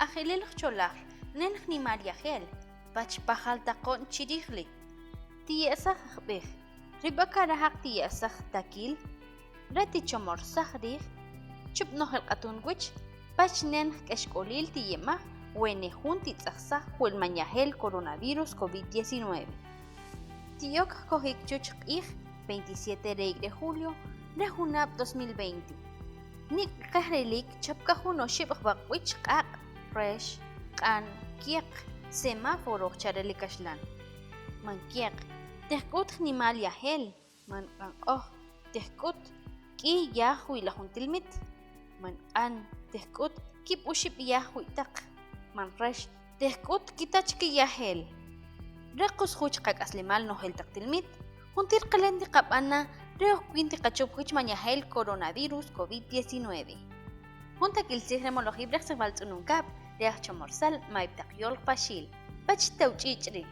Ajelel cholaj, nen ni Maria Gel, bach pajal taqon chirigli. Tia sahbih, ribakarahak tia sah takil, rati chomor sahrig, chup nohel atunwich, bach nen keshkolil tiema, wene junti tzahsah huel mañahel coronavirus COVID-19. Tiok kohik chuch 27 de julio de junab 2020. Nik kahrelik chapkahuno shibakbakwich kak, fresh, kan, kiek, semáforo charelikashlan. Man kiek, tehkut nimal yahel, man oh, tehkut, ki yahui lahuntilmit, man an, tehkut, kip uship yahui tak, man fresh, tehkut kitachki yahel. Rekus huch kak aslimal nohel taktilmit, huntir kalendi kapana, reo quinti kachuphuch mañahel coronavirus COVID-19. Junta kilsih remologi brexvaltsununkap, reach chomorsal maiptak yol pashil, bach tauchichri.